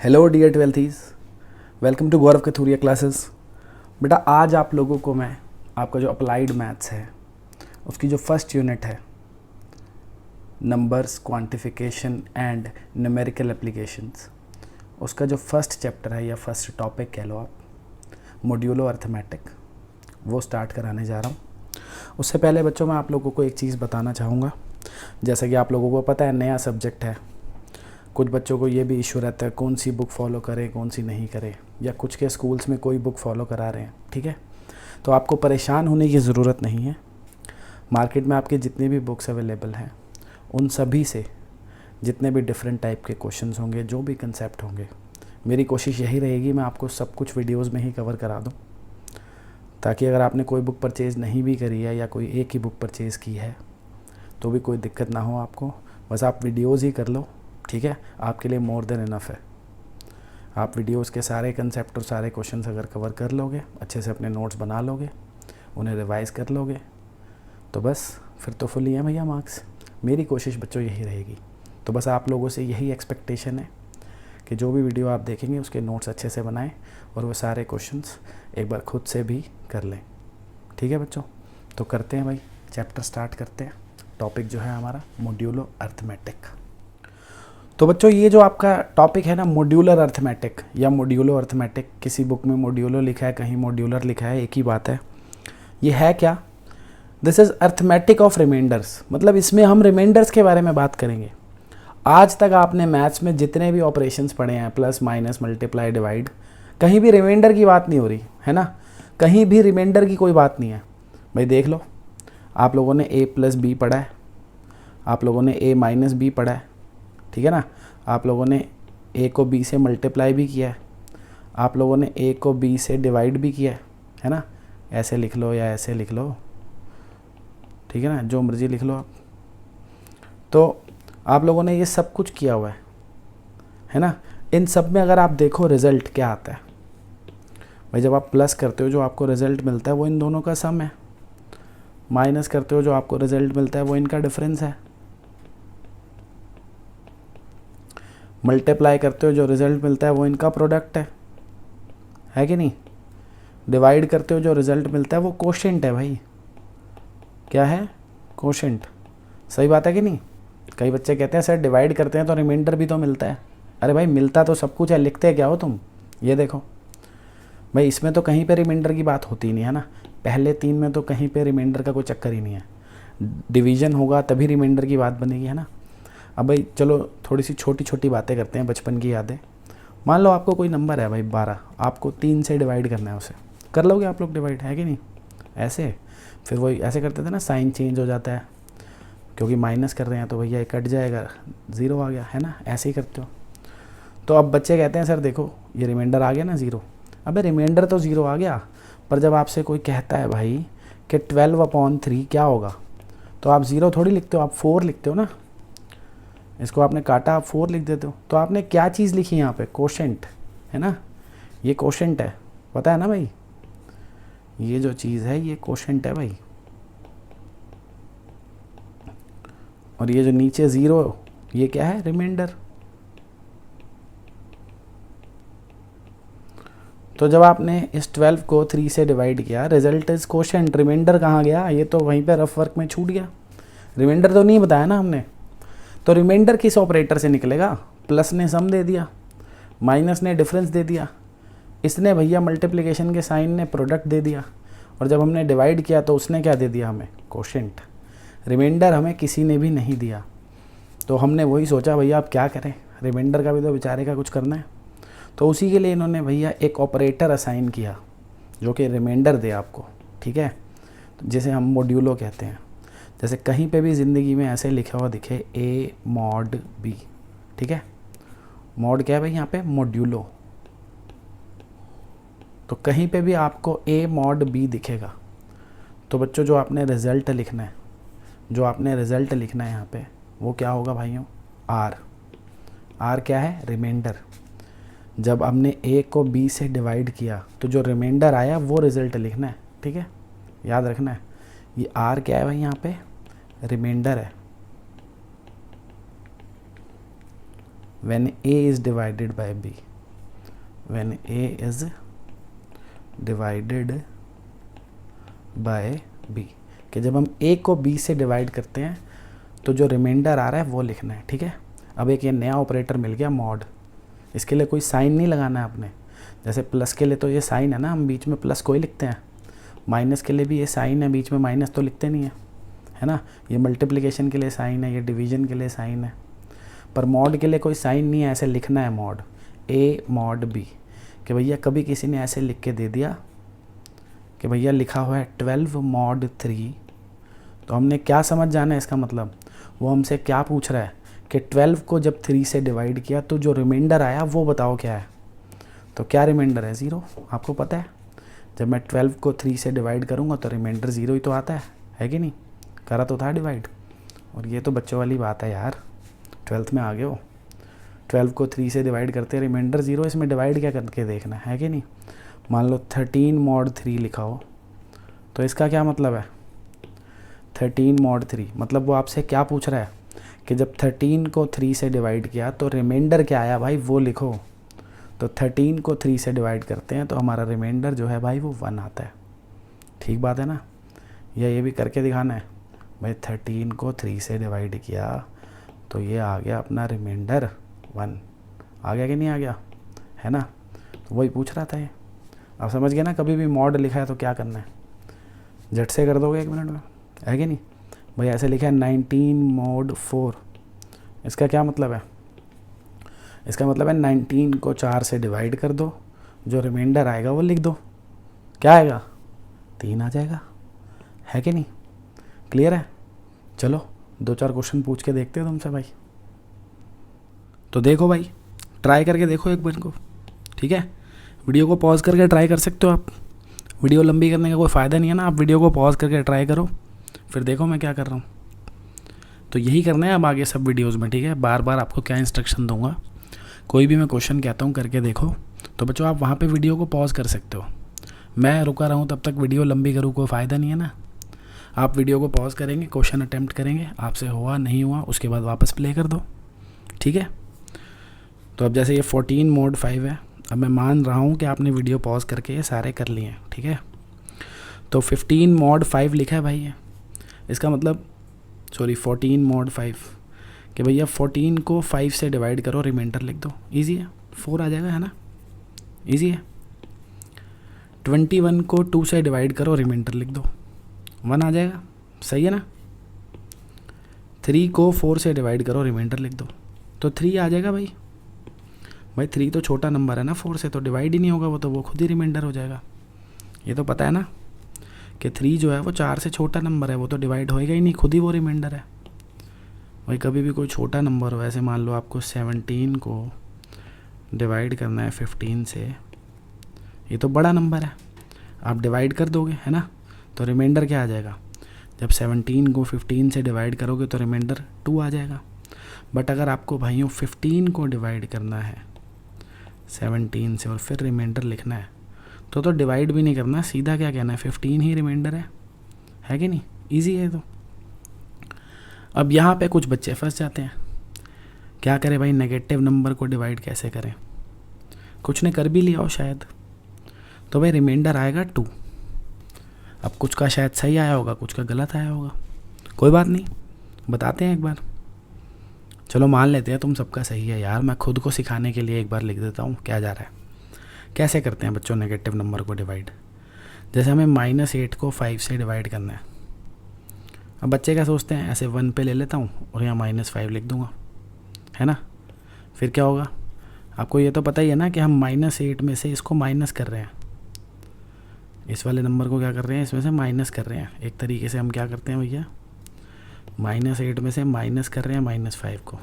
Hello dear twelfthies, welcome to Gaurav Kathuria classes. बेटा आज आप लोगों को मैं आपका जो अप्लाइड मैथ्स है उसकी जो फर्स्ट यूनिट है numbers quantification and numerical applications, उसका जो फर्स्ट चैप्टर है या फर्स्ट टॉपिक कह लो आप, मॉड्यूलो अर्थमेटिक, वो स्टार्ट कराने जा रहा हूँ। उससे पहले बच्चों मैं आप लोगों को एक चीज़ बताना चाहूँगा। जैसा कि आप लोगों को पता है नया सब्जेक्ट है, कुछ बच्चों को ये भी इशू रहता है कौन सी बुक फॉलो करें कौन सी नहीं करें, या कुछ के स्कूल्स में कोई बुक फॉलो करा रहे हैं। ठीक है, तो आपको परेशान होने की ज़रूरत नहीं है। मार्केट में आपके जितनी भी बुक्स अवेलेबल हैं उन सभी से जितने भी डिफरेंट टाइप के क्वेश्चंस होंगे, जो भी कंसेप्ट होंगे, मेरी कोशिश यही रहेगी मैं आपको सब कुछ वीडियोज़ में ही कवर करा दूँ, ताकि अगर आपने कोई बुक परचेज़ नहीं भी करी है या कोई एक ही बुक परचेज़ की है तो भी कोई दिक्कत ना हो आपको। बस आप वीडियोज़ ही कर लो, ठीक है, आपके लिए मोर देन इनफ है। आप वीडियोस के सारे कंसेप्ट और सारे क्वेश्चंस अगर कवर कर लोगे, अच्छे से अपने नोट्स बना लोगे, उन्हें रिवाइज़ कर लोगे, तो बस फिर तो फुल ही है भैया मार्क्स। मेरी कोशिश बच्चों यही रहेगी। तो बस आप लोगों से यही एक्सपेक्टेशन है कि जो भी वीडियो आप देखेंगे उसके नोट्स अच्छे से बनाएं और वो सारे क्वेश्चंस एक बार खुद से भी कर लें। ठीक है बच्चों, तो करते हैं भाई, चैप्टर स्टार्ट करते हैं। टॉपिक जो है हमारा मॉड्यूलो अर्थमेटिक। तो बच्चों ये जो आपका टॉपिक है ना, मॉड्यूलर अर्थमेटिक या मॉड्यूलो अर्थमेटिक, किसी बुक में मॉड्यूलो लिखा है कहीं मॉड्यूलर लिखा है, एक ही बात है। ये है क्या? This is arithmetic of remainders, मतलब इसमें हम रिमाइंडर्स के बारे में बात करेंगे। आज तक आपने मैथ्स में जितने भी ऑपरेशंस पढ़े हैं, प्लस माइनस मल्टीप्लाई डिवाइड, कहीं भी रिमाइंडर की बात नहीं हो रही है ना, कहीं भी रिमाइंडर की कोई बात नहीं है। भाई देख लो, आप लोगों ने a प्लस बी पढ़ा है, आप लोगों ने a माइनस बी पढ़ा है, ठीक है ना, आप लोगों ने a को b से मल्टीप्लाई भी किया है, आप लोगों ने a को b से डिवाइड भी किया है ना, ऐसे लिख लो या ऐसे लिख लो, ठीक है ना, जो मर्जी लिख लो आप। तो आप लोगों ने ये सब कुछ किया हुआ है ना। इन सब में अगर आप देखो रिज़ल्ट क्या आता है, भाई जब आप प्लस करते हो जो आपको रिज़ल्ट मिलता है वो इन दोनों का सम है, माइनस करते हो जो आपको रिज़ल्ट मिलता है वो इनका डिफरेंस है, मल्टीप्लाई करते हो जो रिज़ल्ट मिलता है वो इनका प्रोडक्ट है कि नहीं, डिवाइड करते हो जो रिज़ल्ट मिलता है वो कोशेंट है। भाई क्या है? कोशेंट। सही बात है कि नहीं? कई बच्चे कहते हैं सर डिवाइड करते हैं तो रिमाइंडर भी तो मिलता है। अरे भाई मिलता तो सब कुछ है, लिखते क्या हो तुम? ये देखो भाई, इसमें तो कहीं पे रिमाइंडर की बात होती नहीं है ना, पहले तीन में तो कहीं पे रिमाइंडर का कोई चक्कर ही नहीं है। डिवीज़न होगा तभी रिमाइंडर की बात बनेगी, है ना। अब भाई चलो थोड़ी सी छोटी छोटी बातें करते हैं, बचपन की यादें। मान लो आपको कोई नंबर है भाई 12, आपको 3 से डिवाइड करना है, उसे कर लोगे आप लोग डिवाइड, है कि नहीं? ऐसे फिर वही ऐसे करते थे ना, साइन चेंज हो जाता है क्योंकि माइनस कर रहे हैं तो भैया ये कट जाएगा, ज़ीरो आ गया, है ना, ऐसे ही करते हो। तो अब बच्चे कहते हैं सर देखो ये रिमाइंडर आ गया ना ज़ीरो। अबे रिमाइंडर तो ज़ीरो आ गया, पर जब आपसे कोई कहता है भाई कि 12/3 क्या होगा, तो आप ज़ीरो थोड़ी लिखते हो, आप 4 लिखते हो ना। इसको आपने काटा, आप 4 लिख देते हो, तो आपने क्या चीज़ लिखी यहाँ पे? कोशेंट, है ना, ये कोशेंट है, पता है ना भाई, ये जो चीज़ है ये कोशेंट है भाई। और ये जो नीचे ज़ीरो, ये क्या है? रिमाइंडर। तो जब आपने इस 12 को 3 से डिवाइड किया, रिजल्ट इज कोशेंट, रिमाइंडर कहाँ गया? ये तो वहीं पे रफ वर्क में छूट गया, रिमाइंडर तो नहीं बताया ना हमने। तो रिमाइंडर किस ऑपरेटर से निकलेगा? प्लस ने सम दे दिया, माइनस ने डिफरेंस दे दिया, इसने भैया मल्टीप्लिकेशन के साइन ने प्रोडक्ट दे दिया, और जब हमने डिवाइड किया तो उसने क्या दे दिया हमें? कोशेंट। रिमाइंडर हमें किसी ने भी नहीं दिया, तो हमने वही सोचा भैया अब क्या करें, रिमाइंडर का भी तो बेचारे का कुछ करना है। तो उसी के लिए इन्होंने भैया एक ऑपरेटर असाइन किया जो कि रिमाइंडर दे आपको, ठीक है, तो जिसे हम मॉड्यूलो कहते हैं। जैसे कहीं पे भी ज़िंदगी में ऐसे लिखा हुआ दिखे ए मॉड बी, ठीक है, मॉड क्या है भाई यहाँ पे? मॉड्यूलो। तो कहीं पे भी आपको ए मॉड बी दिखेगा तो बच्चों जो आपने रिज़ल्ट लिखना है, जो आपने रिज़ल्ट लिखना है यहाँ पे, वो क्या होगा भाइयों? आर। आर क्या है? रिमाइंडर। जब हमने ए को बी से डिवाइड किया तो जो रिमाइंडर आया वो रिज़ल्ट लिखना है, ठीक है, याद रखना है। ये आर क्या है भाई यहाँ पे? रिमाइंडर है। When a is divided by b, when a is divided by b, कि जब हम a को b से डिवाइड करते हैं तो जो रिमाइंडर आ रहा है वो लिखना है, ठीक है। अब एक ये नया ऑपरेटर मिल गया मॉड, इसके लिए कोई साइन नहीं लगाना है आपने। जैसे प्लस के लिए तो ये साइन है ना, हम बीच में प्लस कोई लिखते हैं, माइनस के लिए भी ये साइन है, बीच में माइनस तो लिखते नहीं है ना। ये मल्टीप्लिकेशन के लिए साइन है, ये डिवीजन के लिए साइन है, पर मॉड के लिए कोई साइन नहीं है, ऐसे लिखना है मॉड ए मॉड बी। कि भैया कभी किसी ने ऐसे लिख के दे दिया कि भैया लिखा हुआ है 12 मॉड 3, तो हमने क्या समझ जाना है इसका मतलब, वो हमसे क्या पूछ रहा है कि 12 को जब 3 से डिवाइड किया तो जो रिमाइंडर आया वो बताओ क्या है। तो क्या रिमाइंडर है? 0। आपको पता है जब मैं 12 को 3 से डिवाइड करूँगा तो रिमाइंडर 0 ही तो आता है कि नहीं? करा तो था डिवाइड। और ये तो बच्चों वाली बात है यार, 12th में आ गए हो। 12 को 3 से डिवाइड करते हैं, रिमाइंडर 0, इसमें डिवाइड क्या करके देखना है कि नहीं। मान लो 13 मॉड 3 लिखा हो, तो इसका क्या मतलब है? 13 मॉड 3 मतलब वो आपसे क्या पूछ रहा है कि जब 13 को 3 से डिवाइड किया तो रिमाइंडर क्या आया भाई वो लिखो। तो 13 को 3 से डिवाइड करते हैं तो हमारा रिमाइंडर जो है भाई वो 1 आता है। ठीक बात है ना? या ये भी करके दिखाना है भाई, 13 को 3 से डिवाइड किया तो ये आ गया अपना रिमाइंडर 1। आ गया कि नहीं आ गया? है ना? तो वही पूछ रहा था ये। आप समझ गए ना, कभी भी मॉड लिखा है तो क्या करना है, झट से कर दोगे 1 मिनट में, है कि नहीं भाई। ऐसे लिखा है 19 मॉड 4, इसका क्या मतलब है? इसका मतलब है 19 को 4 से डिवाइड कर दो, जो रिमाइंडर आएगा वो लिख दो। क्या आएगा? 3 आ जाएगा, है कि नहीं? क्लियर है? चलो 2-4 क्वेश्चन पूछ के देखते हो तुमसे भाई। तो देखो भाई, ट्राई करके देखो एक बार को, ठीक है। वीडियो को पॉज करके ट्राई कर सकते हो आप, वीडियो लंबी करने का कोई फ़ायदा नहीं है ना। आप वीडियो को पॉज करके ट्राई करो, फिर देखो मैं क्या कर रहा हूँ। तो यही करना है अब आगे सब वीडियोज़ में, ठीक है। बार बार आपको क्या इंस्ट्रक्शन दूंगा, कोई भी मैं क्वेश्चन कहता हूँ करके देखो, तो बच्चों आप वहाँ पे वीडियो को पॉज कर सकते हो। मैं रुका रहा हूँ तब तक वीडियो लंबी करूँ, कोई फ़ायदा नहीं है ना। आप वीडियो को पॉज करेंगे, क्वेश्चन अटैम्प्ट करेंगे, आपसे हुआ नहीं हुआ उसके बाद वापस प्ले कर दो, ठीक है। तो अब जैसे ये 14 मोड 5 है, अब मैं मान रहा हूँ कि आपने वीडियो पॉज करके ये सारे कर लिए हैं, ठीक है। तो 15 मॉड 5 लिखा है भाई ये, इसका मतलब 14 मॉड 5 कि भैया 14 को 5 से डिवाइड करो, रिमाइंडर लिख दो। इजी है, 4 आ जाएगा, है ना, इजी है। 21 को 2 से डिवाइड करो, रिमाइंडर लिख दो, 1 आ जाएगा, सही है ना। 3 को 4 से डिवाइड करो, रिमाइंडर लिख दो, तो 3 आ जाएगा भाई। 3 तो छोटा नंबर है ना 4 से, तो डिवाइड ही नहीं होगा वो, तो वो खुद ही रिमाइंडर हो जाएगा। ये तो पता है ना कि 3 जो है वो 4 से छोटा नंबर है, वो तो डिवाइड होएगा ही नहीं, खुद ही वो रिमाइंडर है भाई। कभी भी कोई छोटा नंबर हो, ऐसे मान लो आपको 17 को डिवाइड करना है 15 से, ये तो बड़ा नंबर है, आप डिवाइड कर दोगे, है ना, तो रिमाइंडर क्या आ जाएगा। जब 17 को 15 से डिवाइड करोगे तो रिमाइंडर 2 आ जाएगा। बट अगर आपको भाइयों 15 को डिवाइड करना है 17 से और फिर रिमाइंडर लिखना है, तो डिवाइड भी नहीं करना, सीधा क्या कहना है 15 ही रिमाइंडर है कि नहीं, इजी है। तो अब यहाँ पे कुछ बच्चे फंस जाते हैं, क्या करें भाई, नेगेटिव नंबर को डिवाइड कैसे करें। कुछ ने कर भी लिया हो शायद, तो भाई रिमाइंडर आएगा 2। अब कुछ का शायद सही आया होगा, कुछ का गलत आया होगा, कोई बात नहीं, बताते हैं एक बार। चलो मान लेते हैं तुम सबका सही है यार, मैं खुद को सिखाने के लिए एक बार लिख देता हूँ क्या जा रहा है। कैसे करते हैं बच्चों नेगेटिव नंबर को डिवाइड। जैसे हमें -8 को 5 से डिवाइड करना है। अब बच्चे क्या सोचते हैं, ऐसे 1 पे ले लेता हूँ और यहाँ -5 लिख दूँगा, है ना। फिर क्या होगा, आपको ये तो पता ही है ना कि हम -8 में से इसको माइनस कर रहे हैं, इस वाले नंबर को क्या कर रहे हैं, इसमें से माइनस कर रहे हैं। एक तरीके से हम क्या करते हैं भैया, -8 में से माइनस कर रहे हैं -5 को,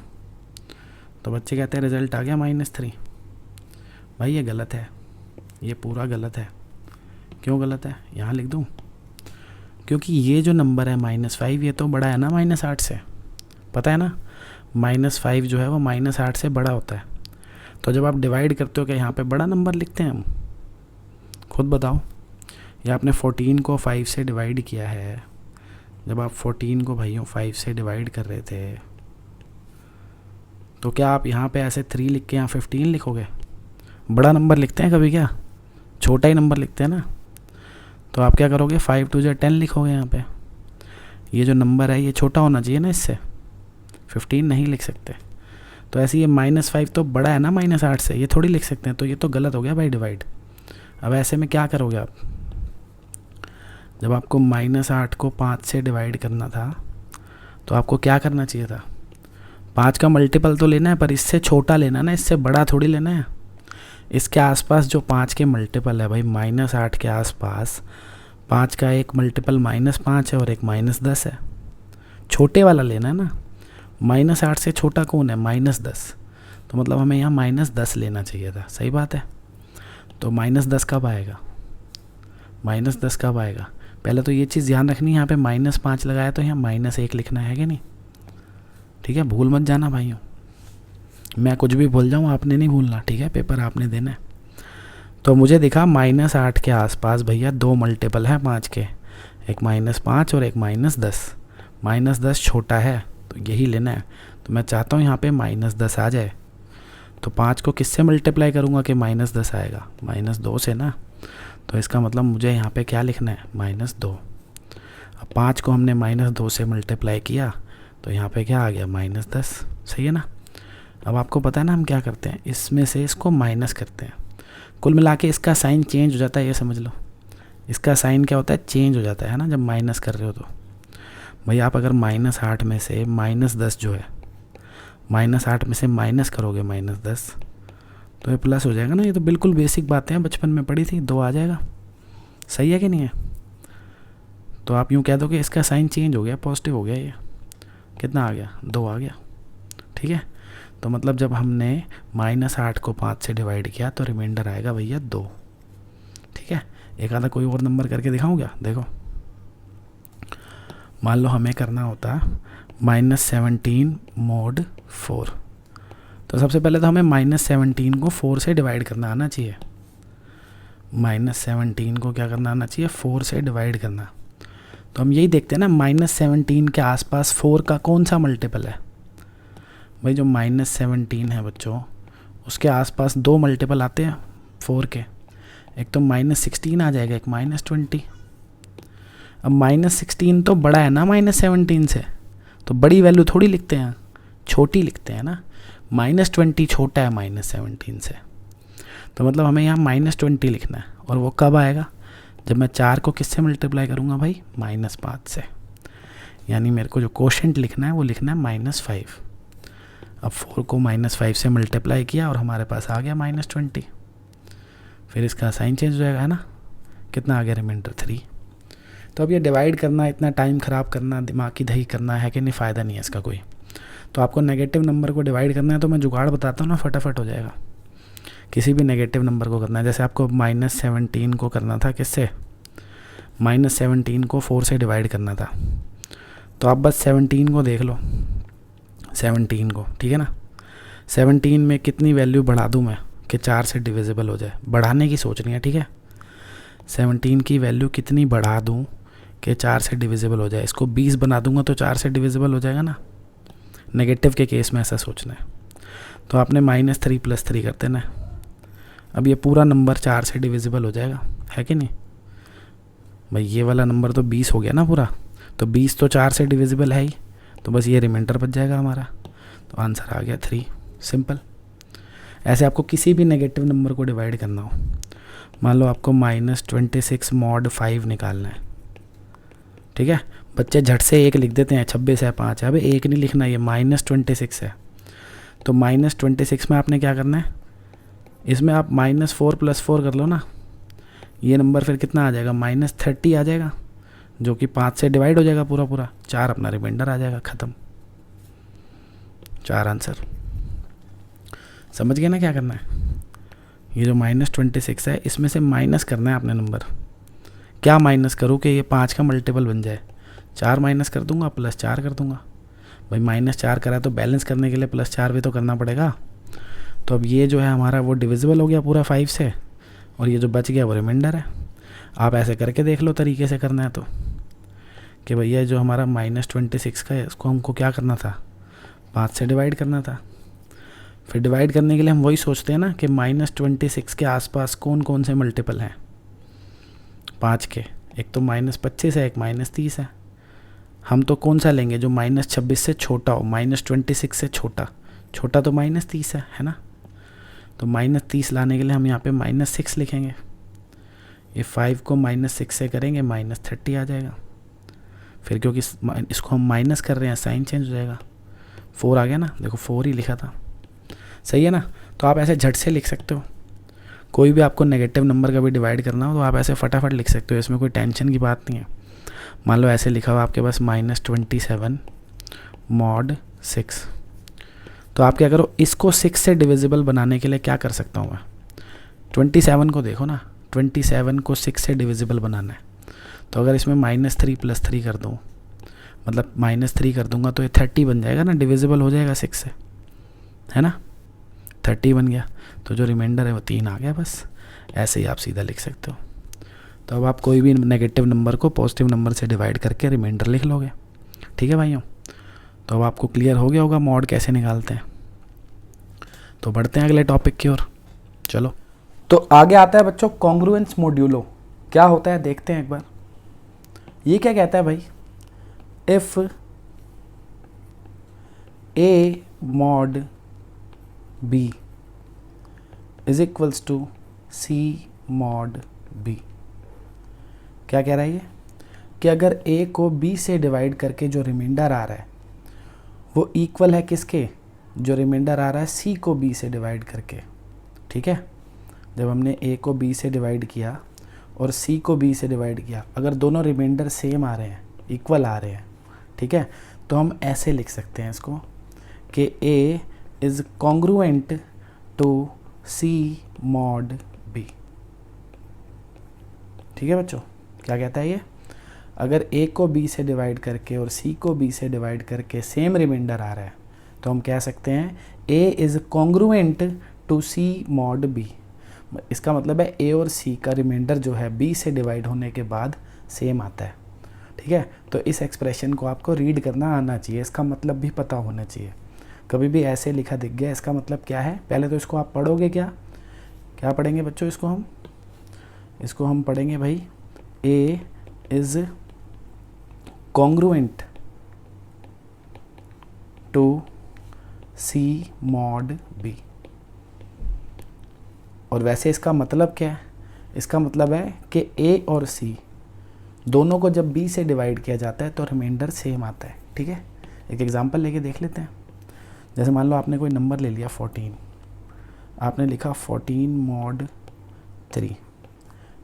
तो बच्चे कहते हैं रिज़ल्ट आ गया -3। भाई ये गलत है, ये पूरा गलत है। क्यों गलत है, यहाँ लिख दूँ, क्योंकि ये जो नंबर है -5 ये तो बड़ा है ना -8 से, पता है ना। -5 जो है वो -8 से बड़ा होता है। तो जब आप डिवाइड करते हो क्या यहाँ पे बड़ा नंबर लिखते हैं हम, खुद बताओ। या आपने 14 को 5 से डिवाइड किया है, जब आप 14 को भाइयों 5 से डिवाइड कर रहे थे तो क्या आप यहाँ पे ऐसे 3 लिख के यहाँ 15 लिखोगे? बड़ा नंबर लिखते हैं कभी क्या? छोटा ही नंबर लिखते हैं ना। तो आप क्या करोगे? 5 2 10 लिखोगे यहाँ पे। ये जो नंबर है ये छोटा होना चाहिए ना, इससे 15 नहीं लिख सकते। तो ऐसे ये -5 तो बड़ा है ना -8 से, ये थोड़ी लिख सकते हैं। तो ये तो गलत हो गया भाई डिवाइड। अब ऐसे में क्या करोगे आप? जब आपको -8 को 5 से डिवाइड करना था तो आपको क्या करना चाहिए था? 5 का मल्टीपल तो लेना है, पर इससे छोटा लेना ना, इससे बड़ा थोड़ी लेना है। इसके आसपास जो 5 के मल्टीपल है भाई, -8 के आसपास 5 का एक मल्टीपल -5 है और एक -10 है। छोटे वाला लेना है ना। -8 से छोटा कौन है? -10। तो मतलब हमें यहाँ -10 लेना चाहिए था। सही बात है। तो -10 कब आएगा? -10 कब आएगा? पहले तो ये चीज़ ध्यान रखनी है, यहाँ पे -5 लगाया तो यहाँ -1 लिखना है कि नहीं? ठीक है, भूल मत जाना भाइयों। मैं कुछ भी भूल जाऊँ, आपने नहीं भूलना, ठीक है? पेपर आपने देना है। तो मुझे दिखा -8 के आसपास भैया 2 मल्टीपल है 5 के, एक -5 और एक -10। -10 छोटा है तो यही लेना है। तो मैं चाहता हूँ यहाँ पे -10 आ जाए। तो 5 को किससे मल्टीप्लाई करूँगा कि -10 आएगा? -2 से ना। तो इसका मतलब मुझे यहाँ पे क्या लिखना है? -2। अब 5 को हमने -2 से मल्टीप्लाई किया तो यहाँ पे क्या आ गया? -10। सही है ना? अब आपको पता है ना हम क्या करते हैं, इसमें से इसको माइनस करते हैं। कुल मिला के इसका साइन चेंज हो जाता है, ये समझ लो। इसका साइन क्या होता है? चेंज हो जाता है ना जब माइनस कर रहे हो। तो भाई आप अगर -8 में से -10 जो है, -8 में से माइनस करोगे -10 तो ये प्लस हो जाएगा ना। ये तो बिल्कुल बेसिक बातें हैं, बचपन में पढ़ी थी। 2 आ जाएगा। सही है कि नहीं है? तो आप यूँ कह दो कि इसका साइन चेंज हो गया, पॉजिटिव हो गया। ये कितना आ गया? 2 आ गया। ठीक है। तो मतलब जब हमने -8 को 5 से डिवाइड किया तो रिमाइंडर आएगा भैया 2। ठीक है। एक आधा कोई और नंबर करके दिखाऊँ क्या? देखो, मान लो हमें करना होता -17 mod 4। तो सबसे पहले तो हमें -17 को 4 से डिवाइड करना आना चाहिए। -17 को क्या करना आना चाहिए? 4 से डिवाइड करना। तो हम यही देखते हैं ना, -17 के आसपास 4 का कौन सा मल्टीपल है? भाई जो -17 है बच्चों, उसके आसपास 2 मल्टीपल आते हैं 4 के। एक तो -16 आ जाएगा, एक -20। अब -16 तो बड़ा है ना -17 से, तो बड़ी वैल्यू थोड़ी लिखते हैं, छोटी लिखते हैं ना। -20 छोटा है -17 से। तो मतलब हमें यहाँ -20 लिखना है। और वो कब आएगा? जब मैं 4 को किससे मल्टीप्लाई करूँगा भाई? -5 से। यानी मेरे को जो कोशेंट लिखना है वो लिखना है -5। अब 4 को -5 से मल्टीप्लाई किया और हमारे पास आ गया -20। फिर इसका साइन चेंज हो जाएगा, है ना? कितना आ गया? रिमाइंडर 3। तो अब ये डिवाइड करना, इतना टाइम ख़राब करना, दिमाग की दही करना है कि नहीं, फ़ायदा नहीं है इसका कोई। तो आपको नेगेटिव नंबर को डिवाइड करना है तो मैं जुगाड़ बताता हूँ ना, फटाफट हो जाएगा। किसी भी नेगेटिव नंबर को करना है, जैसे आपको -17 को करना था किससे? -17 को 4 से डिवाइड करना था। तो आप बस 17 को देख लो, 17 को, ठीक है ना? 17 में कितनी वैल्यू बढ़ा दूँ मैं कि 4 से डिविजिबल हो जाए? बढ़ाने की सोचनी है, ठीक है? 17 की वैल्यू कितनी बढ़ा दूँ कि 4 से डिविजिबल हो जाए? इसको 20 बना दूंगा तो 4 से डिविजिबल हो जाएगा ना। नेगेटिव के केस में ऐसा सोचना है। तो आपने -3 + 3 कर देना है। अब ये पूरा नंबर 4 से डिविजिबल हो जाएगा, है कि नहीं भाई? ये वाला नंबर तो 20 हो गया ना पूरा। तो 20 तो 4 से डिविजिबल है ही, तो बस ये रिमाइंडर बच जाएगा हमारा। तो आंसर आ गया 3। सिंपल। ऐसे आपको किसी भी नेगेटिव नंबर को डिवाइड करना हो, मान लो आपको -26 mod 5 निकालना है, ठीक है? बच्चे झट से 1 लिख देते हैं, 26 है 5 है। अबे 1 नहीं लिखना, ये -26 है। तो -26 में आपने क्या करना है? इसमें आप -4 + 4 कर लो ना। ये नंबर फिर कितना आ जाएगा? -30 आ जाएगा, जो कि 5 से डिवाइड हो जाएगा पूरा पूरा। 4 अपना रिमाइंडर आ जाएगा, ख़त्म। 4 आंसर। समझ गए ना क्या करना है? ये जो -26 है, इसमें से माइनस करना है आपने नंबर। क्या माइनस करूँ कि ये 5 का मल्टीपल बन जाए? 4 माइनस कर दूंगा, +4 कर दूंगा। भाई -4 करा तो बैलेंस करने के लिए +4 भी तो करना पड़ेगा। तो अब ये जो है हमारा वो डिविजिबल हो गया पूरा 5 से, और ये जो बच गया वो रिमाइंडर है। आप ऐसे करके देख लो तरीके से करना है तो, कि भैया जो हमारा -26 का है, इसको हमको क्या करना था? 5 से डिवाइड करना था। फिर डिवाइड करने के लिए हम वही सोचते हैं ना कि -26 के आसपास कौन कौन से मल्टीपल हैं 5 के। एक तो -25 है, एक -30 है। हम तो कौन सा लेंगे जो -26 से छोटा हो, -26 से छोटा। छोटा तो -30 है ना। तो -30 लाने के लिए हम यहाँ पे -6 लिखेंगे। ये 5 को -6 से करेंगे -30 आ जाएगा। फिर क्योंकि इसको हम माइनस कर रहे हैं साइन चेंज हो जाएगा। 4 आ गया ना, देखो 4 ही लिखा था, सही है ना। तो आप ऐसे झट से लिख सकते हो, कोई भी आपको नेगेटिव नंबर का भी डिवाइड करना हो तो आप ऐसे फटाफट लिख सकते हो, इसमें कोई टेंशन की बात नहीं है। मान लो ऐसे लिखा हुआ आपके पास -27 mod 6। तो आप क्या करो, इसको 6 से डिविजिबल बनाने के लिए क्या कर सकता हूँ मैं, 27 को देखो ना, 27 को 6 से डिविजिबल बनाना है। तो अगर इसमें -3 + 3 कर दूँ, मतलब -3 कर दूंगा तो ये 30 बन जाएगा ना, डिविजिबल हो जाएगा 6 से, है ना। 30 बन गया, तो जो रिमाइंडर है वो 3 आ गया। बस ऐसे ही आप सीधा लिख सकते हो। तो अब आप कोई भी नेगेटिव नंबर को पॉजिटिव नंबर से डिवाइड करके रिमाइंडर लिख लोगे। ठीक है भाइयों, तो अब आपको क्लियर हो गया होगा मॉड कैसे निकालते हैं। तो बढ़ते हैं अगले टॉपिक की ओर, चलो। तो आगे आता है बच्चों कॉन्ग्रुएंस मॉड्यूलो। क्या होता है देखते हैं एक बार। ये क्या कहता है भाई, if A mod B is equals to C mod B। क्या कह रहा है ये, कि अगर A को B से डिवाइड करके जो रिमाइंडर आ रहा है वो इक्वल है किसके, जो रिमाइंडर आ रहा है C को B से डिवाइड करके। ठीक है, जब हमने A को B से डिवाइड किया और C को B से डिवाइड किया, अगर दोनों रिमाइंडर सेम आ रहे हैं, इक्वल आ रहे हैं, ठीक है, तो हम ऐसे लिख सकते हैं इसको कि A is congruent to C mod B। ठीक है बच्चों, क्या कहता है ये, अगर A को B से डिवाइड करके और C को B से डिवाइड करके सेम रिमाइंडर आ रहा है तो हम कह सकते हैं A is congruent to C mod B। इसका मतलब है A और C का रिमाइंडर जो है B से डिवाइड होने के बाद सेम आता है। ठीक है, तो इस एक्सप्रेशन को आपको रीड करना आना चाहिए, इसका मतलब भी पता होना चाहिए। कभी भी ऐसे लिखा दिख गया इसका मतलब क्या है, पहले तो इसको आप पढ़ोगे, क्या पढ़ेंगे बच्चों, इसको हम पढ़ेंगे भाई A is congruent to C mod B। और वैसे इसका मतलब क्या है, इसका मतलब है कि A और C दोनों को जब B से डिवाइड किया जाता है तो रिमाइंडर सेम आता है। ठीक है, एक एग्जांपल लेके देख लेते हैं। जैसे मान लो आपने कोई नंबर ले लिया 14, आपने लिखा 14 mod 3।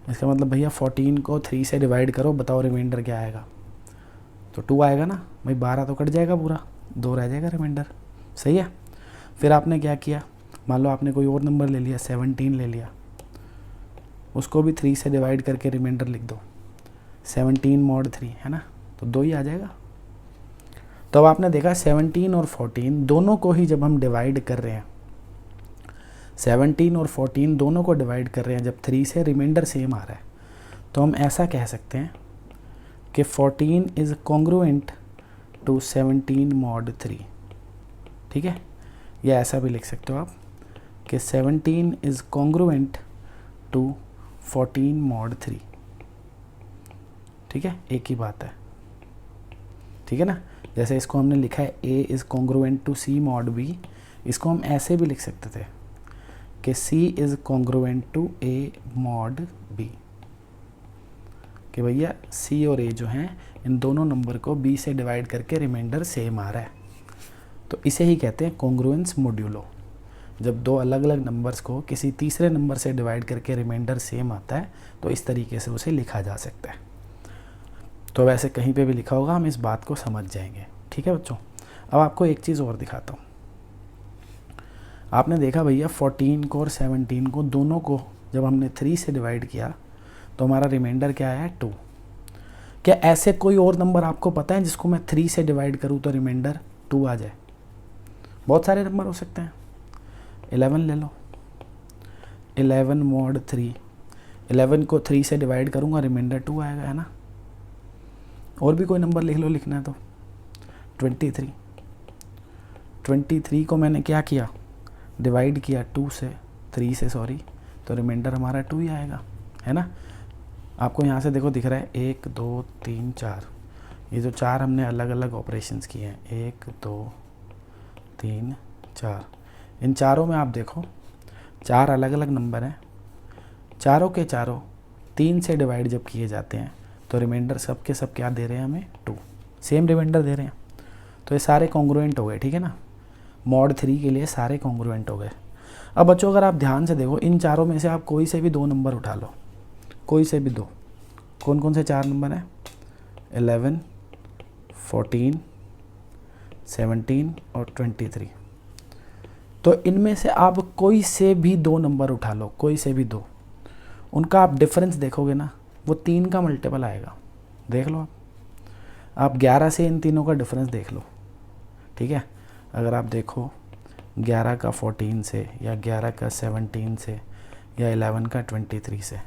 इसका मतलब भैया 14 को 3 से डिवाइड करो, बताओ रिमाइंडर क्या आएगा, तो 2 आएगा ना भाई, 12 तो कट जाएगा पूरा, 2 रह जाएगा रिमाइंडर, सही है। फिर आपने क्या किया, मान लो आपने कोई और नंबर ले लिया 17 ले लिया, उसको भी 3 से डिवाइड करके रिमाइंडर लिख दो, 17 mod 3 है ना, तो 2 ही आ जाएगा। तो अब आपने देखा 17 और 14 दोनों को ही जब हम डिवाइड कर रहे हैं, 17 और 14 दोनों को डिवाइड कर रहे हैं जब 3 से, रिमाइंडर सेम आ रहा है, तो हम ऐसा कह सकते हैं कि 14 इज़ कॉन्ग्रुएंट टू 17 mod 3। ठीक है, या ऐसा भी लिख सकते हो आप कि 17 इज़ कॉन्ग्रुएंट टू 14 mod 3। ठीक है, एक ही बात है, ठीक है ना। जैसे इसको हमने लिखा है A is congruent to C mod B, इसको हम ऐसे भी लिख सकते थे कि C is congruent to A mod B, कि भैया C और A जो हैं इन दोनों नंबर को B से डिवाइड करके रिमाइंडर सेम आ रहा है। तो इसे ही कहते हैं कॉन्ग्रुएंस मॉड्यूलो। जब दो अलग अलग नंबर्स को किसी तीसरे नंबर से डिवाइड करके रिमाइंडर सेम आता है तो इस तरीके से उसे लिखा जा सकता है। तो वैसे कहीं पे भी लिखा होगा हम इस बात को समझ जाएंगे। ठीक है बच्चों, अब आपको एक चीज़ और दिखाता हूँ। आपने देखा भैया 14 को और 17 को दोनों को जब हमने 3 से डिवाइड किया तो हमारा रिमाइंडर क्या आया, 2। क्या ऐसे कोई और नंबर आपको पता है जिसको मैं 3 से डिवाइड करूँ तो रिमाइंडर 2 आ जाए? बहुत सारे नंबर हो सकते हैं। 11 ले लो, 11 mod 3, 11 को 3 से डिवाइड करूँगा रिमाइंडर 2 आएगा, है ना। और भी कोई नंबर लिख लो, लिखना है तो 23 को मैंने क्या किया, डिवाइड किया 2 से 3 से सॉरी, तो रिमाइंडर हमारा 2 ही आएगा, है ना। आपको यहाँ से देखो दिख रहा है 1 2 3 4, ये जो 4 हमने अलग अलग ऑपरेशंस किए हैं, 1 2 3 4, इन चारों में आप देखो 4 अलग अलग नंबर हैं, चारों के चारों 3 से डिवाइड जब किए जाते हैं तो रिमाइंडर सब के सब क्या दे रहे हैं हमें, 2, सेम रिमाइंडर दे रहे हैं। तो ये सारे कॉन्ग्रुएंट हो गए, ठीक है ना। मॉड 3 के लिए सारे कॉन्ग्रुएंट हो गए। अब बच्चों अगर आप ध्यान से देखो, इन चारों में से आप कोई से भी 2 नंबर उठा लो, कोई से भी 2। कौन कौन से 4 नंबर हैं, 11 14 17 और 23। तो इनमें से आप कोई से भी 2 नंबर उठा लो, कोई से भी 2, उनका आप डिफरेंस देखोगे ना, वो 3 का मल्टीपल आएगा। देख लो आप 11 से इन तीनों का डिफरेंस देख लो, ठीक है। अगर आप देखो 11 का 14 से, या 11 का 17 से, या 11 का 23 से,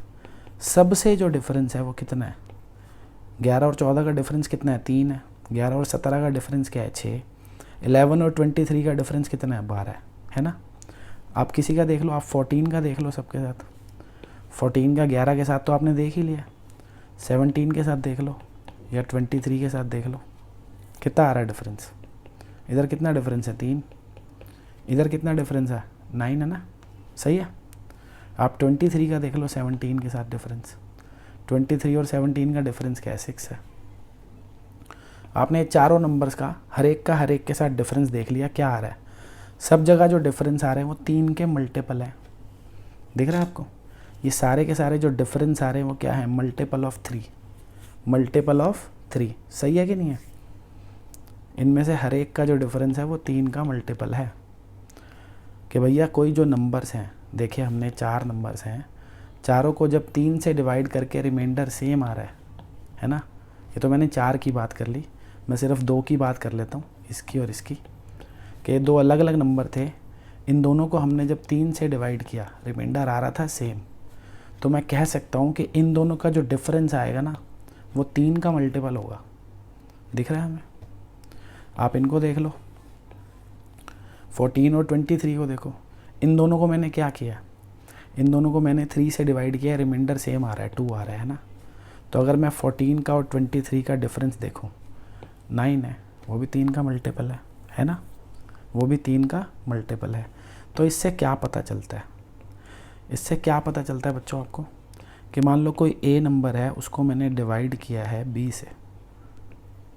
सबसे जो डिफरेंस है वो कितना है, 11 और 14 का डिफरेंस कितना है, 3 है। 11 और 17 का डिफरेंस क्या है, 6। 11 और 23 का डिफरेंस कितना है, 12 है ना। आप किसी का देख लो, आप 14 का देख लो सबके साथ, 14 का 11 के साथ तो आपने देख ही लिया, 17 के साथ देख लो, या 23 के साथ देख लो, कितना आ रहा है डिफरेंस। इधर कितना डिफरेंस है, 3, इधर कितना डिफरेंस है, 9 है ना, सही है। आप 23 का देख लो 17 के साथ डिफरेंस, 23 और 17 का डिफरेंस क्या है, 6 है। आपने चारों नंबर्स का हर एक के साथ डिफरेंस देख लिया, क्या आ रहा है, सब जगह जो डिफरेंस आ रहे हैं वो 3 के मल्टीपल है। दिख रहा है आपको, ये सारे के सारे जो डिफरेंस आ रहे हैं वो क्या है, मल्टीपल ऑफ 3, मल्टीपल ऑफ 3, सही है कि नहीं है। इनमें से हर एक का जो डिफरेंस है वो 3 का मल्टीपल है। कि भैया कोई जो नंबर्स हैं, देखिए हमने 4 नंबर्स हैं, चारों को जब 3 से डिवाइड करके रिमाइंडर सेम आ रहा है ना। ये तो मैंने 4 की बात कर ली, मैं सिर्फ 2 की बात कर लेता हूँ, इसकी और इसकी, कि 2 अलग अलग नंबर थे, इन दोनों को हमने जब 3 से डिवाइड किया, रिमाइंडर आ रहा था सेम, तो मैं कह सकता हूँ कि इन दोनों का जो डिफरेंस आएगा ना वो 3 का मल्टीपल होगा। दिख रहा है हमें, आप इनको देख लो, 14 और 23 को देखो, इन दोनों को मैंने क्या किया, इन दोनों को मैंने 3 से डिवाइड किया, रिमाइंडर सेम आ रहा है, 2 आ रहा है ना। तो अगर मैं 14 का और 23 का डिफरेंस देखूं, 9 है, वो भी 3 का मल्टीपल है ना, वो भी 3 का मल्टीपल है। तो इससे क्या पता चलता है, इससे क्या पता चलता है बच्चों आपको, कि मान लो कोई ए नंबर है, उसको मैंने डिवाइड किया है बी से,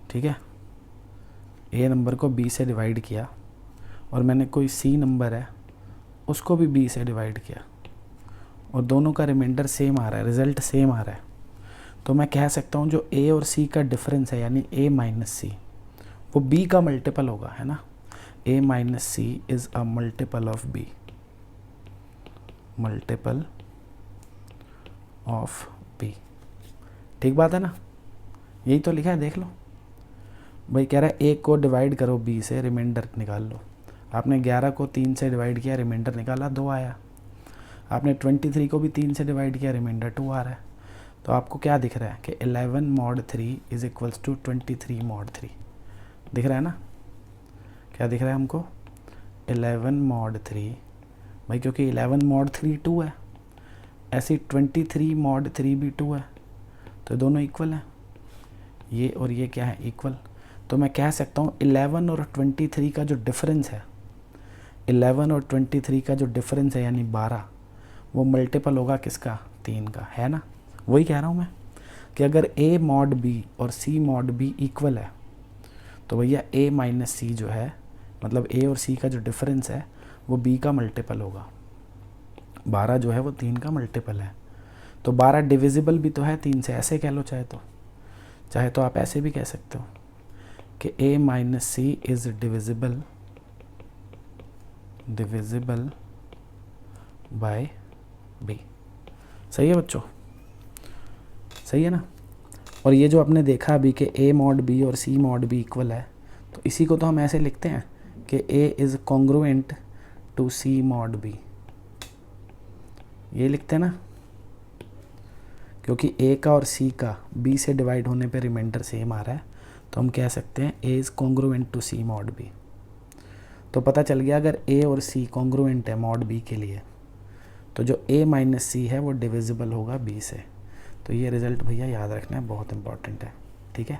ठीक है, ए नंबर को बी से डिवाइड किया, और मैंने कोई सी नंबर है उसको भी बी से डिवाइड किया, और दोनों का रिमाइंडर सेम आ रहा है, रिज़ल्ट सेम आ रहा है, तो मैं कह सकता हूँ जो ए और सी का डिफरेंस है, यानी ए माइनस सी, वो बी का मल्टीपल होगा, है ना। A minus C is a multiple of b, multiple of b, ठीक बात है ना, यही तो लिखा है, देख लो भाई। कह रहा है ए को डिवाइड करो बी से, रिमाइंडर निकाल लो। आपने 11 को 3 से डिवाइड किया, रिमाइंडर निकाला, 2 आया। आपने 23 को भी 3 से डिवाइड किया, रिमाइंडर 2 आ रहा है। तो आपको क्या दिख रहा है कि 11 mod 3 is equals to 23 mod 3, दिख रहा है ना। क्या दिख रहा है हमको, 11 mod 3, भाई क्योंकि 11 mod 3 2 है, ऐसे 23 mod 3 भी 2 है, तो दोनों इक्वल हैं, ये और ये क्या है, इक्वल। तो मैं कह सकता हूँ 11 और 23 का जो डिफरेंस है, 11 और 23 का जो डिफरेंस है यानी 12, वो मल्टीपल होगा किसका, 3 का, है ना। वही कह रहा हूँ मैं कि अगर a mod b और c mod b इक्वल है, तो भैया a माइनस सी जो है, मतलब a और c का जो डिफरेंस है वो b का मल्टीपल होगा। 12 जो है वो 3 का मल्टीपल है, तो 12 डिविजिबल भी तो है 3 से, ऐसे कह लो चाहे तो आप ऐसे भी कह सकते हो कि a minus C is divisible by b। सही है बच्चों, सही है ना। और ये जो आपने देखा अभी कि a mod b और c mod b इक्वल है, तो इसी को तो हम ऐसे लिखते हैं कि a is congruent to c mod b, ये लिखते हैं ना, क्योंकि a का और c का b से डिवाइड होने पे रिमाइंडर सेम आ रहा है, तो हम कह सकते हैं a is congruent to c mod b। तो पता चल गया अगर A और C कॉन्ग्रुएंट है मॉड B के लिए तो जो A माइनस C है वो डिविजिबल होगा B से। तो ये रिजल्ट भैया याद रखना है, बहुत इंपॉर्टेंट है, ठीक है।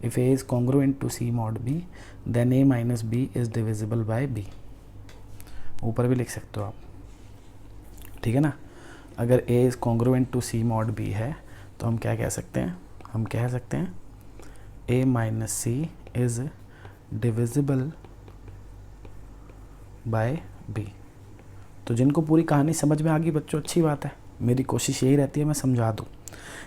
If A is congruent to C mod B then A minus B is divisible by B। ऊपर भी लिख सकते हो आप, ठीक है ना। अगर A is congruent to C mod B है तो हम क्या कह सकते हैं, हम कह सकते हैं A minus C is divisible by B। तो जिनको पूरी कहानी समझ में आ गई बच्चों, अच्छी बात है। मेरी कोशिश यही रहती है मैं समझा दूँ।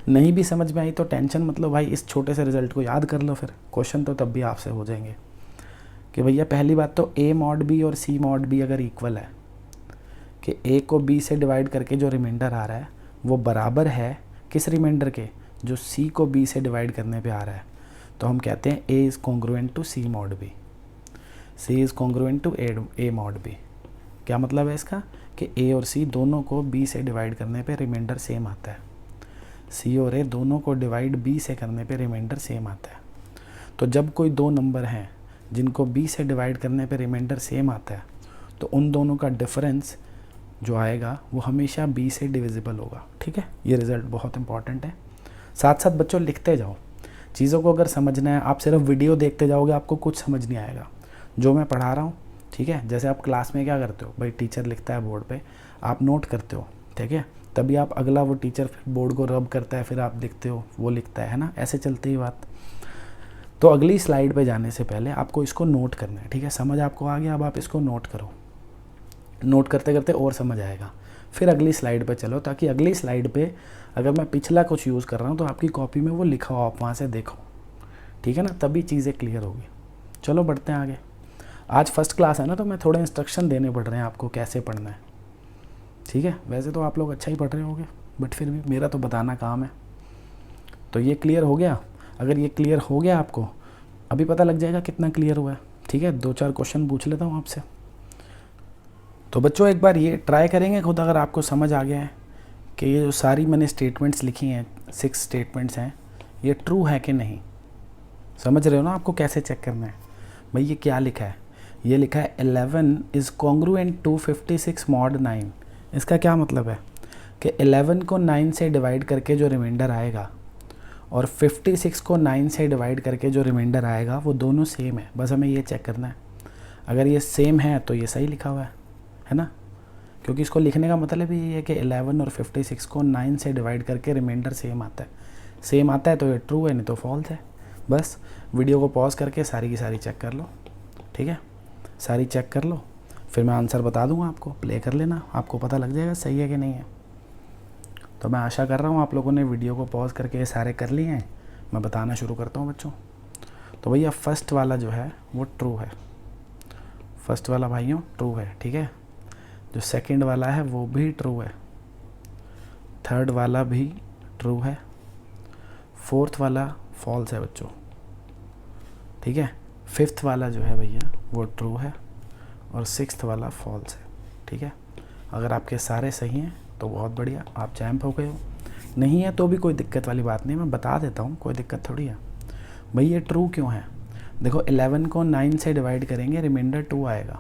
नहीं भी समझ में आई तो टेंशन मतलब भाई, इस छोटे से रिजल्ट को याद कर लो, फिर क्वेश्चन तो तब भी आपसे हो जाएंगे कि भैया पहली बात तो A मॉड B और C मॉड B अगर इक्वल है कि A को B से डिवाइड करके जो रिमाइंडर आ रहा है वो बराबर है किस रिमाइंडर के, जो C को B से डिवाइड करने पे आ रहा है, तो हम कहते हैं A is congruent to C mod B, C is congruent to A mod B। क्या मतलब है इसका कि A और C दोनों को B से डिवाइड करने पे रिमाइंडर सेम आता है, C और A दोनों को डिवाइड B से करने पे रिमाइंडर सेम आता है। तो जब कोई दो नंबर हैं जिनको B से डिवाइड करने पे रिमाइंडर सेम आता है तो उन दोनों का डिफरेंस जो आएगा वो हमेशा B से डिविजिबल होगा, ठीक है। ये रिज़ल्ट बहुत इंपॉर्टेंट है। साथ साथ बच्चों लिखते जाओ चीज़ों को, अगर समझना है आप सिर्फ वीडियो देखते जाओगे आपको कुछ समझ नहीं आएगा जो मैं पढ़ा रहा हूँ, ठीक है। जैसे आप क्लास में क्या करते हो भाई, टीचर लिखता है बोर्ड पे, आप नोट करते हो, ठीक है, तभी आप अगला वो टीचर फिर बोर्ड को रब करता है, फिर आप लिखते हो, वो लिखता है ना, ऐसे चलती है बात। तो अगली स्लाइड पे जाने से पहले आपको इसको नोट करना है, ठीक है। समझ आपको आ गया, अब आप इसको नोट करो, नोट करते करते और समझ आएगा। फिर अगली स्लाइड पे चलो, ताकि अगली स्लाइड पे अगर मैं पिछला कुछ यूज़ कर रहा हूँ तो आपकी कॉपी में वो लिखा हो, आप वहाँ से देखो, ठीक है ना, तभी चीज़ें क्लियर होगी। चलो बढ़ते हैं आगे। आज फर्स्ट क्लास है ना, तो मैं थोड़े इंस्ट्रक्शन देने पड़ रहे हैं आपको कैसे पढ़ना है, ठीक है। वैसे तो आप लोग अच्छा ही पढ़ रहे होंगे बट फिर भी मेरा तो बताना काम है। तो ये क्लियर हो गया। अगर ये क्लियर हो गया आपको, अभी पता लग जाएगा कितना क्लियर हुआ है, ठीक है। 2-4 क्वेश्चन पूछ लेता हूँ आपसे। तो बच्चों एक बार ये ट्राई करेंगे खुद, अगर आपको समझ आ गया है कि ये जो सारी मैंने स्टेटमेंट्स लिखी हैं, 6 स्टेटमेंट्स हैं, ये ट्रू है कि नहीं। समझ रहे हो ना आपको कैसे चेक करना है। भाई ये क्या लिखा है, ये लिखा है 11 इज़ कॉन्ग्रुएंट टू 56 मॉड 9। इसका क्या मतलब है कि 11 को 9 से डिवाइड करके जो रिमाइंडर आएगा और 56 को 9 से डिवाइड करके जो रिमाइंडर आएगा वो दोनों सेम है। बस हमें ये चेक करना है, अगर ये सेम है तो ये सही लिखा हुआ है ना, क्योंकि इसको लिखने का मतलब ही ये है कि 11 और 56 को 9 से डिवाइड करके रिमाइंडर सेम आता है। सेम आता है तो ये ट्रू है, नहीं तो फॉल्स है। बस वीडियो को पॉज करके सारी की सारी चेक कर लो, ठीक है, सारी चेक कर लो, फिर मैं आंसर बता दूंगा आपको, प्ले कर लेना, आपको पता लग जाएगा सही है कि नहीं है। तो मैं आशा कर रहा हूँ आप लोगों ने वीडियो को पॉज करके ये सारे कर लिए हैं। मैं बताना शुरू करता हूँ बच्चों। तो भैया फर्स्ट वाला जो है वो ट्रू है, फर्स्ट वाला भाइयों ट्रू है, ठीक है। जो सेकंड वाला है वो भी ट्रू है, थर्ड वाला भी ट्रू है, फोर्थ वाला फॉल्स है बच्चों, ठीक है। फिफ्थ वाला जो है भैया वो ट्रू है और सिक्स्थ वाला फॉल्स है, ठीक है। अगर आपके सारे सही हैं तो बहुत बढ़िया, आप चैम्प हो गए हो। नहीं है तो भी कोई दिक्कत वाली बात नहीं, मैं बता देता हूँ, कोई दिक्कत थोड़ी है। भाई ये ट्रू क्यों है, देखो 11 को 9 से डिवाइड करेंगे रिमाइंडर 2 आएगा,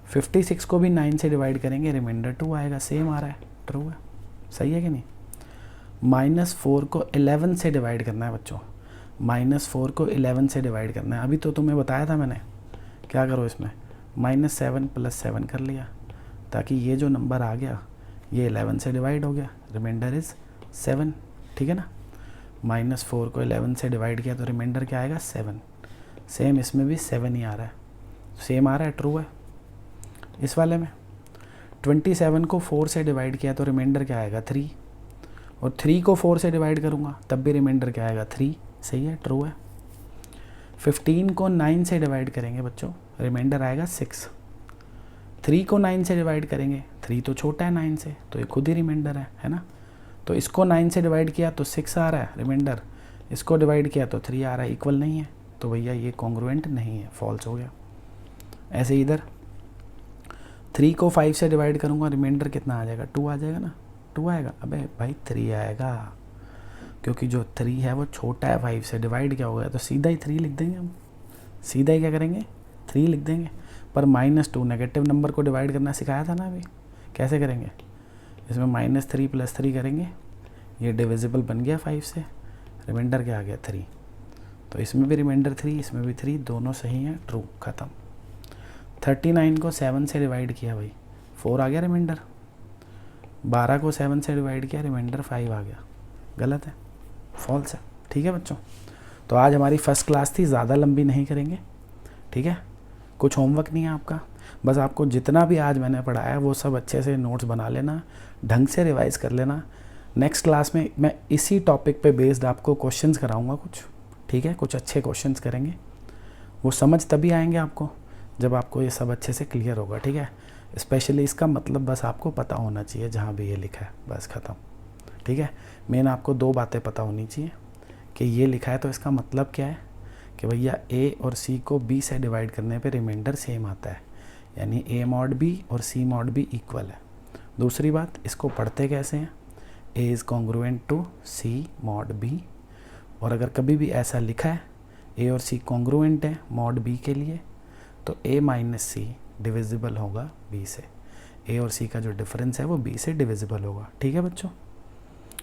56 को भी 9 से डिवाइड करेंगे रिमाइंडर 2 आएगा, सेम आ रहा है, ट्रू है, सही है कि नहीं। -4 को 11 से डिवाइड करना है बच्चों, -4 को 11 से डिवाइड करना है। अभी तो तुम्हें बताया था मैंने, क्या करो इसमें -7 + 7 कर लिया, ताकि ये जो नंबर आ गया ये 11 से डिवाइड हो गया, रिमाइंडर इज़ 7, ठीक है ना। -4 को 11 से डिवाइड किया तो रिमाइंडर क्या आएगा 7। सेम इसमें भी 7 ही आ रहा है, सेम आ रहा है, ट्रू है। इस वाले में 27 को 4 से डिवाइड किया तो रिमाइंडर क्या आएगा 3, और 3 को 4 से डिवाइड करूँगा तब भी रिमाइंडर क्या आएगा 3, सही है, ट्रू है। 15 को 9 से डिवाइड करेंगे बच्चों, रिमाइंडर आएगा 6। 3 को 9 से डिवाइड करेंगे, 3 तो छोटा है 9 से, तो ये खुद ही रिमाइंडर है ना। तो इसको 9 से डिवाइड किया तो 6 आ रहा है रिमाइंडर, इसको डिवाइड किया तो 3 आ रहा है, इक्वल नहीं है, तो भैया ये कॉन्ग्रुएंट नहीं है, फॉल्स हो गया। ऐसे इधर 3 को 5 से डिवाइड करूँगा, रिमाइंडर कितना आ जाएगा 2 आ जाएगा ना, 2 आएगा, अबे भाई 3 आएगा, क्योंकि जो 3 है वो छोटा है 5 से, डिवाइड क्या हो गया तो सीधा ही 3 लिख देंगे हम, सीधा ही क्या करेंगे 3 लिख देंगे। पर -2 नेगेटिव नंबर को डिवाइड करना सिखाया था ना अभी, कैसे करेंगे, इसमें -3 + 3 करेंगे, ये डिविजिबल बन गया 5 से, रिमाइंडर क्या आ गया 3, तो इसमें भी रिमाइंडर 3, इसमें भी 3, दोनों सही हैं, ट्रू, ख़त्म। 39 को 7 से डिवाइड किया भाई, 4 आ गया रिमाइंडर, 12 को 7 से डिवाइड किया, रिमाइंडर 5 आ गया, गलत है, फॉल्स है। ठीक है बच्चों, तो आज हमारी फर्स्ट क्लास थी, ज़्यादा लंबी नहीं करेंगे, ठीक है, कुछ होमवर्क नहीं है आपका, बस आपको जितना भी आज मैंने पढ़ाया वो सब अच्छे से नोट्स बना लेना, ढंग से रिवाइज कर लेना। नेक्स्ट क्लास में मैं इसी टॉपिक पे बेस्ड आपको क्वेश्चंस कराऊंगा कुछ, ठीक है, कुछ अच्छे क्वेश्चंस करेंगे, वो समझ तभी आएंगे आपको जब आपको ये सब अच्छे से क्लियर होगा, ठीक है। स्पेशली इसका मतलब बस आपको पता होना चाहिए, जहाँ भी ये लिखा है बस ख़त्म, ठीक है। मेन आपको 2 बातें पता होनी चाहिए कि ये लिखा है तो इसका मतलब क्या है कि भैया ए और सी को बी से डिवाइड करने पे रिमाइंडर सेम आता है, यानी ए मॉड बी और सी मॉड बी इक्वल है। दूसरी बात, इसको पढ़ते कैसे हैं, A is congruent to C mod B, और अगर कभी भी ऐसा लिखा है ए और सी कॉन्ग्रुएंट है मॉड बी के लिए, तो ए माइनस सी डिविजिबल होगा बी से, ए और सी का जो डिफरेंस है वो बी से डिविजिबल होगा। ठीक है बच्चों,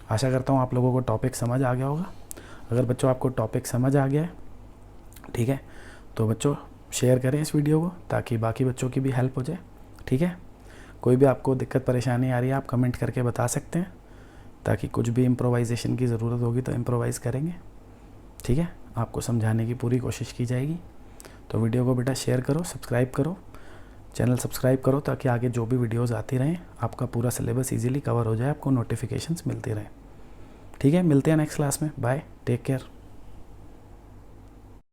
आशा करता हूँ आप लोगों को टॉपिक समझ आ गया होगा। अगर बच्चों आपको टॉपिक समझ आ गया है, ठीक है, तो बच्चों शेयर करें इस वीडियो को ताकि बाकी बच्चों की भी हेल्प हो जाए। ठीक है, कोई भी आपको दिक्कत परेशानी आ रही है आप कमेंट करके बता सकते हैं, ताकि कुछ भी इम्प्रोवाइजेशन की ज़रूरत होगी तो इम्प्रोवाइज़ करेंगे। ठीक है, आपको समझाने की पूरी कोशिश की जाएगी। तो वीडियो को बेटा शेयर करो, सब्सक्राइब करो, चैनल सब्सक्राइब करो ताकि आगे जो भी वीडियोस आती रहें आपका पूरा सिलेबस इजीली कवर हो जाए, आपको नोटिफिकेशंस मिलते रहें। ठीक है, मिलते हैं नेक्स्ट क्लास में, बाय, टेक केयर।